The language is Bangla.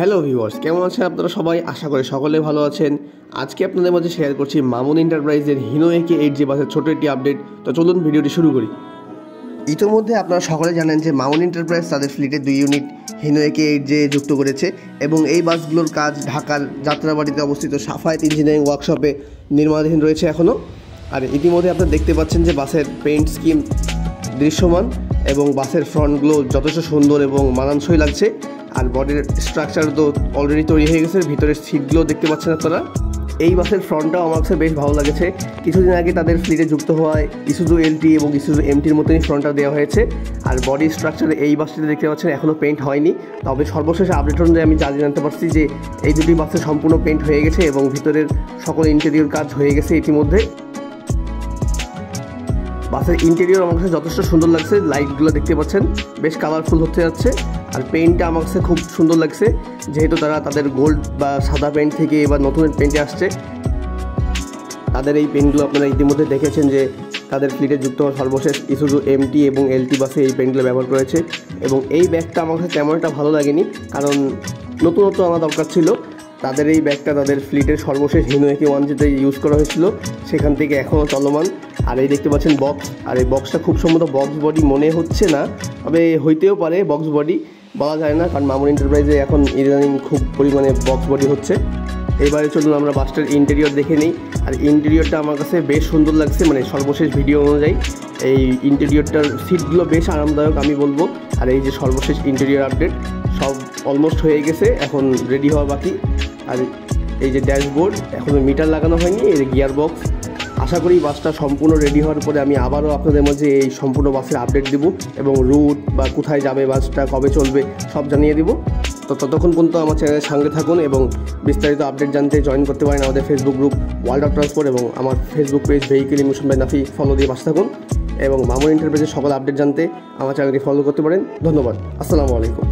হ্যালো ভিউয়ার্স, কেমন আছেন আপনারা সবাই? আশা করি সকলে ভালো আছেন। আজকে আপনাদের মাঝে শেয়ার করছি মামুন এন্টারপ্রাইজের হিনো একে 8J বাসের ছোটো একটি আপডেট। তো চলুন ভিডিওটি শুরু করি। ইতিমধ্যে আপনারা সকলে জানেন যে মামুন এন্টারপ্রাইজ তাদের ফ্লিটে 2 ইউনিট হিনো একে 8J যুক্ত করেছে এবং এই বাসগুলোর কাজ ঢাকার যাত্রাবাড়িতে অবস্থিত সাফায়েত ইঞ্জিনিয়ারিং ওয়ার্কশপে নির্মাণাধীন রয়েছে এখনও। আর ইতিমধ্যে আপনারা দেখতে পাচ্ছেন যে বাসের পেইন্ট স্কিম দৃশ্যমান এবং বাসের ফ্রন্টগুলো যথেষ্ট সুন্দর এবং মানানসই লাগছে। আর বডির স্ট্রাকচার তো অলরেডি তৈরি হয়ে গেছে, ভিতরের সিটগুলো দেখতে পাচ্ছেন আপনারা। এই বাসের ফ্রন্টটাও আমার কাছে বেশ ভালো লাগেছে। কিছুদিন আগে তাদের ফ্লিটে যুক্ত হওয়ায় ইসুজু এলটি এবং ইসুজু এমটির মতনই ফ্রন্টটা দেওয়া হয়েছে। আর বডি স্ট্রাকচারে এই বাসটিতে দেখতে পাচ্ছেন এখনও পেইন্ট হয়নি, তবে সর্বশেষ আপডেট অনুযায়ী আমি জানতে পারছি যে এই দুটি বাসে সম্পূর্ণ পেইন্ট হয়ে গেছে এবং ভিতরের সকল ইন্টেরিয়র কাজ হয়ে গেছে ইতিমধ্যে। বাসের ইন্টেরিয়র আমার কাছে যথেষ্ট সুন্দর লাগছে, লাইটগুলো দেখতে পাচ্ছেন বেশ কালারফুল হতে যাচ্ছে। আর পেইন্টটা আমার কাছে খুব সুন্দর লাগছে, যেহেতু তারা তাদের গোল্ড বা সাদা পেইন্ট থেকে এবার নতুন পেইন্টে আসছে। তাদের এই পেইন্টগুলো আপনারা ইতিমধ্যে দেখেছেন যে তাদের ফ্লিটে যুক্ত হওয়া সর্বশেষ ইসুজু এমটি এবং এলটি বাসে এই পেইন্টগুলো ব্যবহার করেছে। এবং এই ব্যাগটা আমার কাছে তেমন একটা ভালো লাগেনি, কারণ নতুনত্ব আমার দরকার ছিল। তাদের এই ব্যাগটা তাদের ফ্লিটের সর্বশেষ হিনো একে 1Jতে ইউজ করা হয়েছিল, সেখান থেকে এখনও চলমান। আর এই দেখতে পাচ্ছেন বক্স, আর এই বক্সটা খুব সম্ভবত বক্স বডি মনে হচ্ছে না, তবে হইতেও পারে বক্স বডি, বলা যায় না, কারণ মামুন এন্টারপ্রাইজে এখন ইদানিং খুব পরিমাণে বক্স বডি হচ্ছে। এবারে চলুন আমরা বাসটার ইন্টেরিয়র দেখে নিই। আর ইন্টেরিয়রটা আমার কাছে বেশ সুন্দর লাগছে, মানে সর্বশেষ ভিডিও অনুযায়ী এই ইন্টেরিয়রটার সিটগুলো বেশ আরামদায়ক আমি বলবো। আর এই যে সর্বশেষ ইন্টেরিয়র আপডেট সব অলমোস্ট হয়ে গেছে, এখন রেডি হওয়া বাকি। আর এই যে ড্যাশবোর্ড, এখনও মিটার লাগানো হয়নি, এই যে গিয়ার বক্স। আশা করি বাসটা সম্পূর্ণ রেডি হওয়ার পরে আমি আবারও আপনাদের মাঝে এই সম্পূর্ণ বাসের আপডেট দেব এবং রুট বা কোথায় যাবে বাসটা, কবে চলবে সব জানিয়ে দেব। তো ততক্ষণ পর্যন্ত আমার চ্যানেলের সঙ্গে থাকুন এবং বিস্তারিত আপডেট জানতে জয়েন করতে পারেন আমাদের Facebook group world of transport এবং আমার Facebook page vehicle emotion by Nafi follow দিয়ে পাশে থাকুন। এবং মামুন এন্টারপ্রাইজের সকল আপডেট জানতে আমার চ্যানেলটি ফলো করতে পারেন। ধন্যবাদ। আসসালামু আলাইকুম।